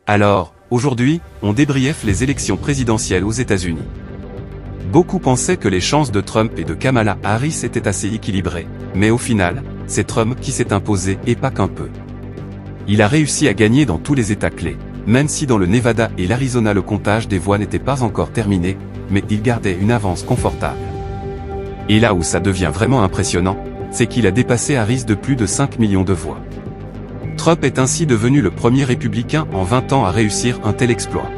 Alors, aujourd'hui, on débriefe les élections présidentielles aux États-Unis. Beaucoup pensaient que les chances de Trump et de Kamala Harris étaient assez équilibrées, mais au final, c'est Trump qui s'est imposé et pas qu'un peu. Il a réussi à gagner dans tous les États clés, même si dans le Nevada et l'Arizona le comptage des voix n'était pas encore terminé, mais il gardait une avance confortable. Et là où ça devient vraiment impressionnant, c'est qu'il a dépassé Harris de plus de 5 millions de voix. Trump est ainsi devenu le premier républicain en 20 ans à réussir un tel exploit.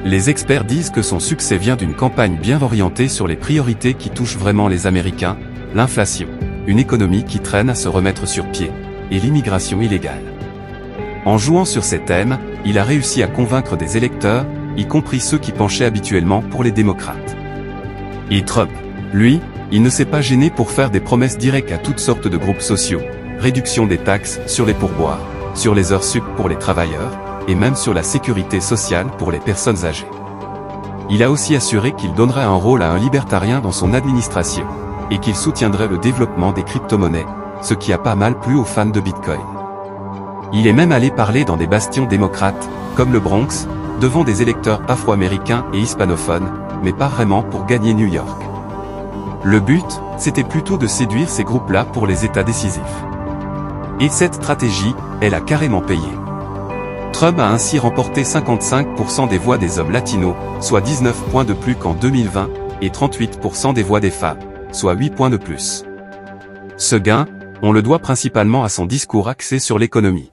Les experts disent que son succès vient d'une campagne bien orientée sur les priorités qui touchent vraiment les Américains, l'inflation, une économie qui traîne à se remettre sur pied, et l'immigration illégale. En jouant sur ces thèmes, il a réussi à convaincre des électeurs, y compris ceux qui penchaient habituellement pour les démocrates. Et Trump, lui, il ne s'est pas gêné pour faire des promesses directes à toutes sortes de groupes sociaux, réduction des taxes sur les pourboires, sur les heures sup pour les travailleurs, et même sur la sécurité sociale pour les personnes âgées. Il a aussi assuré qu'il donnerait un rôle à un libertarien dans son administration, et qu'il soutiendrait le développement des crypto-monnaies, ce qui a pas mal plu aux fans de Bitcoin. Il est même allé parler dans des bastions démocrates, comme le Bronx, devant des électeurs afro-américains et hispanophones, mais pas vraiment pour gagner New York. Le but, c'était plutôt de séduire ces groupes-là pour les États décisifs. Et cette stratégie, elle a carrément payé. Trump a ainsi remporté 55% des voix des hommes latinos, soit 19 points de plus qu'en 2020, et 38% des voix des femmes, soit 8 points de plus. Ce gain, on le doit principalement à son discours axé sur l'économie.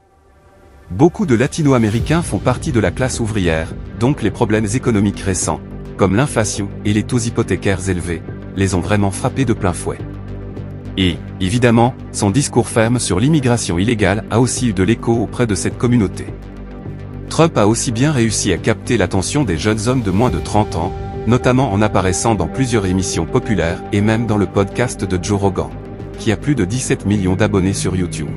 Beaucoup de latino-américains font partie de la classe ouvrière, donc les problèmes économiques récents, comme l'inflation et les taux hypothécaires élevés, les ont vraiment frappés de plein fouet. Et, évidemment, son discours ferme sur l'immigration illégale a aussi eu de l'écho auprès de cette communauté. Trump a aussi bien réussi à capter l'attention des jeunes hommes de moins de 30 ans, notamment en apparaissant dans plusieurs émissions populaires et même dans le podcast de Joe Rogan, qui a plus de 17 millions d'abonnés sur YouTube.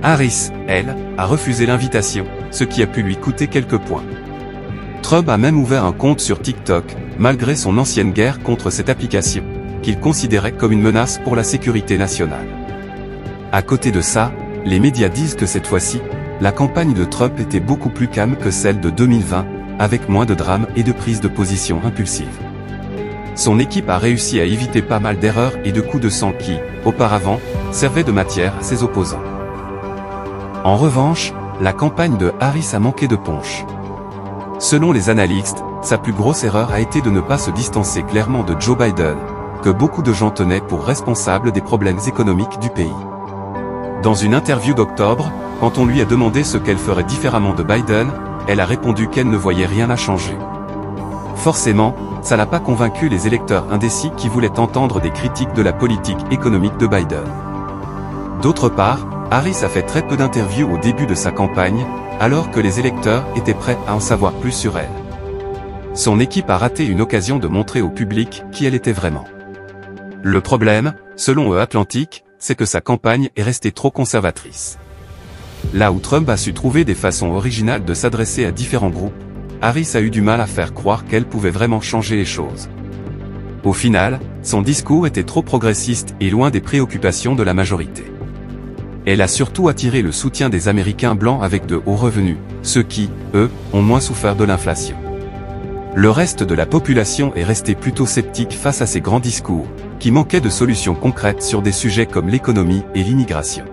Harris, elle, a refusé l'invitation, ce qui a pu lui coûter quelques points. Trump a même ouvert un compte sur TikTok, malgré son ancienne guerre contre cette application, qu'il considérait comme une menace pour la sécurité nationale. À côté de ça, les médias disent que cette fois-ci, la campagne de Trump était beaucoup plus calme que celle de 2020, avec moins de drames et de prises de position impulsives. Son équipe a réussi à éviter pas mal d'erreurs et de coups de sang qui, auparavant, servaient de matière à ses opposants. En revanche, la campagne de Harris a manqué de punch. Selon les analystes, sa plus grosse erreur a été de ne pas se distancer clairement de Joe Biden, que beaucoup de gens tenaient pour responsable des problèmes économiques du pays. Dans une interview d'octobre, quand on lui a demandé ce qu'elle ferait différemment de Biden, elle a répondu qu'elle ne voyait rien à changer. Forcément, ça n'a pas convaincu les électeurs indécis qui voulaient entendre des critiques de la politique économique de Biden. D'autre part, Harris a fait très peu d'interviews au début de sa campagne, alors que les électeurs étaient prêts à en savoir plus sur elle. Son équipe a raté une occasion de montrer au public qui elle était vraiment. Le problème, selon Atlantic, c'est que sa campagne est restée trop conservatrice. Là où Trump a su trouver des façons originales de s'adresser à différents groupes, Harris a eu du mal à faire croire qu'elle pouvait vraiment changer les choses. Au final, son discours était trop progressiste et loin des préoccupations de la majorité. Elle a surtout attiré le soutien des Américains blancs avec de hauts revenus, ceux qui, eux, ont moins souffert de l'inflation. Le reste de la population est resté plutôt sceptique face à ces grands discours, qui manquaient de solutions concrètes sur des sujets comme l'économie et l'immigration.